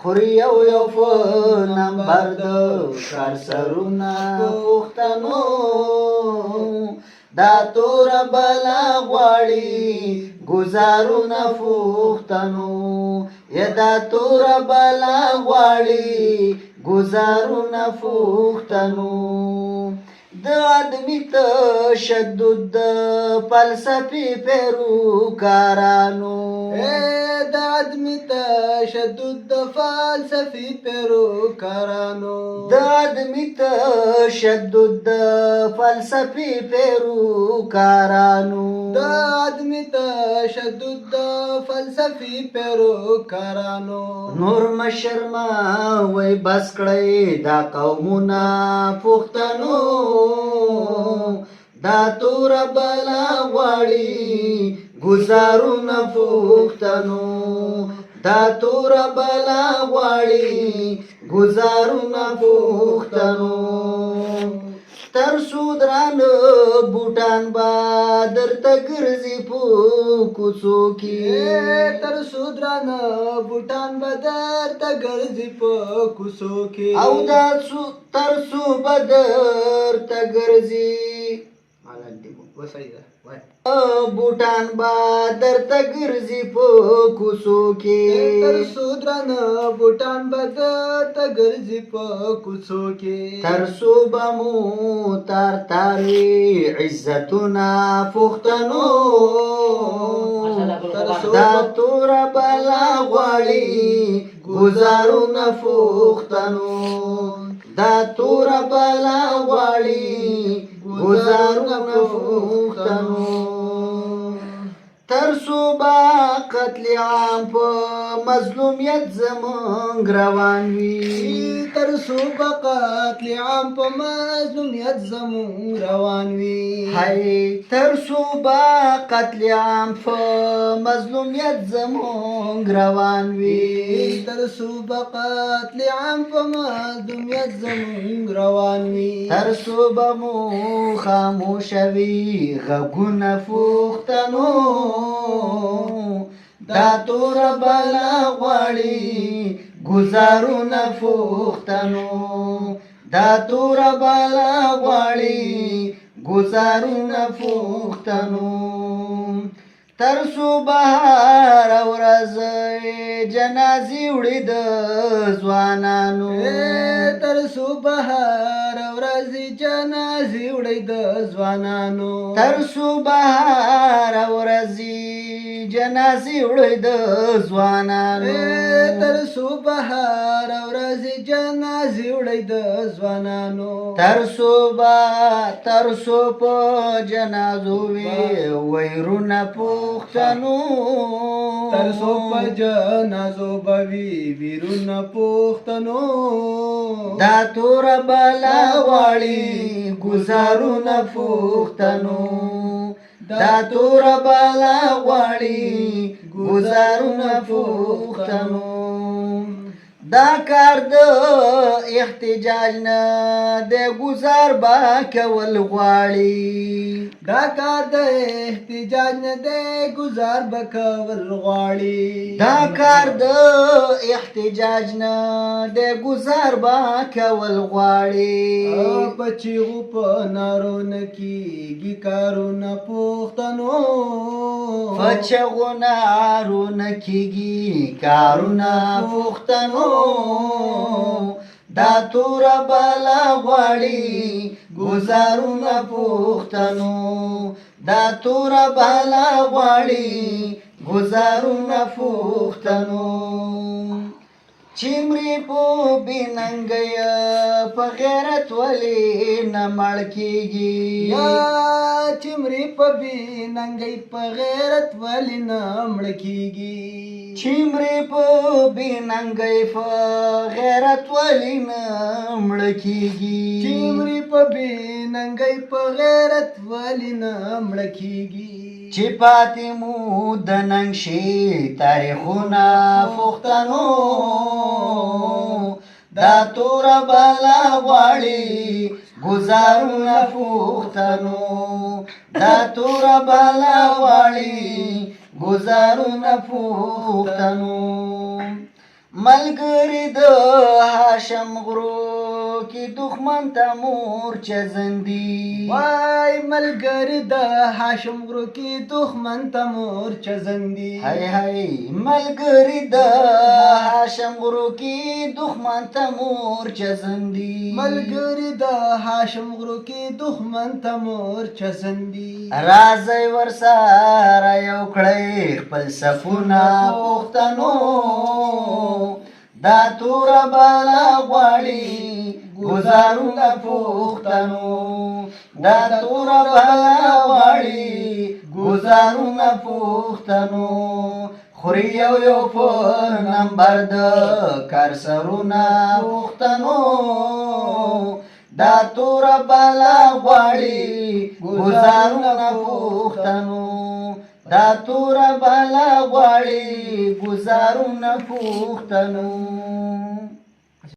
خوري یو په نمبر د ښار سرونه پښتنو دا تور بلا غواړي ګزارونه پښتنو یا دا تور بلا غواړي ګزارونه پښتنو د ادمي تشدد د فلسفي پیروکارانو د ادمي تشدد د فلسفي پیروکارانو د ادمي تشدد د فلسفي پیروکارانو د ادمي تشدد د فلسفي پیروکارانو نور مشرما وای بس کړی دا قومونه پښتنو دا تور بلا غواړي ګزارونه پښتنو دا تور بلا غواړي ګزارونه پښتنو تر سودران بوټان با درته ګرځي په کوڅو کې تر سودران بوټان به درته ګرځي په کوڅو کې او دا تر سو به درته ګرځي بوټان با درته ګرځي په کوڅو کې تر سودران بوټان به درته ګرځي په کوڅو کې تر سو به مو تاري عزتونه پښتنو دا تور بلا غواړي ګزارونه پښتنو دا تور بلا غواړي ګزارونه پښتنو تر صوبه قتل عام په مظلومیت زمونږ روان وي تر صوبه قتل عام په مظلومیت زمونږ روان وي هاي تر صوبه قتل عام په مظلومیت زمونږ روان وي تر صوبه قتل عام په مظلومیت زمونږ روان وي تر صوبه مو خاموشوي غږونه پښتنو دا تور بلا غواړي ګزارونه پښتنو دا تور بلا غواړي ګزارونه پښتنو تر صبح ورځ جنازې وړي د ځوانانو تر صبح ورځ جنازې وړي د ځوانانو تر صبح ورځ جنازې وړي د ځوانانو تر صبح ورځ جنازې وړي د ځوانانو تر صبح جنازو وي ويرونه پښتنو تر صبح جنازو بوي ويرونه پښتنو دا تور بلا غواړي ګزارونه پښتنو دا تور بلا غواړي ګزارونه پښتنو دا کار د احتجاج نه د گزار با کول غواړي دا کار د احتجاج نه د گزار با کول غواړي دا کار د احتجاج نه د گزار با کول غواړي پچیغو په نارو نه کیږي کارونه پښتنو پچیغو نارو نه کیږي کارونه پښتنو دا تور بلا غواړي ګزارونه پښتنو دا تور بلا غواړي ګزارونه پښتنو چمري په بننګي په غیرت ولې نه مړ کیږي یا چمري په بننګي په غیرت ولې نه مړ کیږي چمري په بننګي په غیرت ولې نه مړ کیږي چمري په بننګي په غیرت ولې نه مړ کیږي چې پاتې مو د ننګ شي تاریخونه پښتنو دا تور بلا غواړي ګزارونه پښتنو دا تور بلا غواړي گزارونه پوختنو ملګری د هاشم غرو کې دښمن ته مورچه زندي وای ملګری د هاشم غرو کې دښمن ته مورچه زندي هاي هاي ملګری د هاشم غرو کې دښمن ته مورچه زندي ملګری د هاشم غرو کې دښمن ته مورچه زندي راځي ورسره یو کړی خپل صفونه پښتنو دا تور بالا غواړي گزارونه پښتنو دا تور بالا غواړي گزارونه پښتنو خوري یو یو په نمبر د کارسرونه پښتنو دا تور بالا غواړي گزارونه پښتنو دا تور بالا غواړي گزارونه پښتنو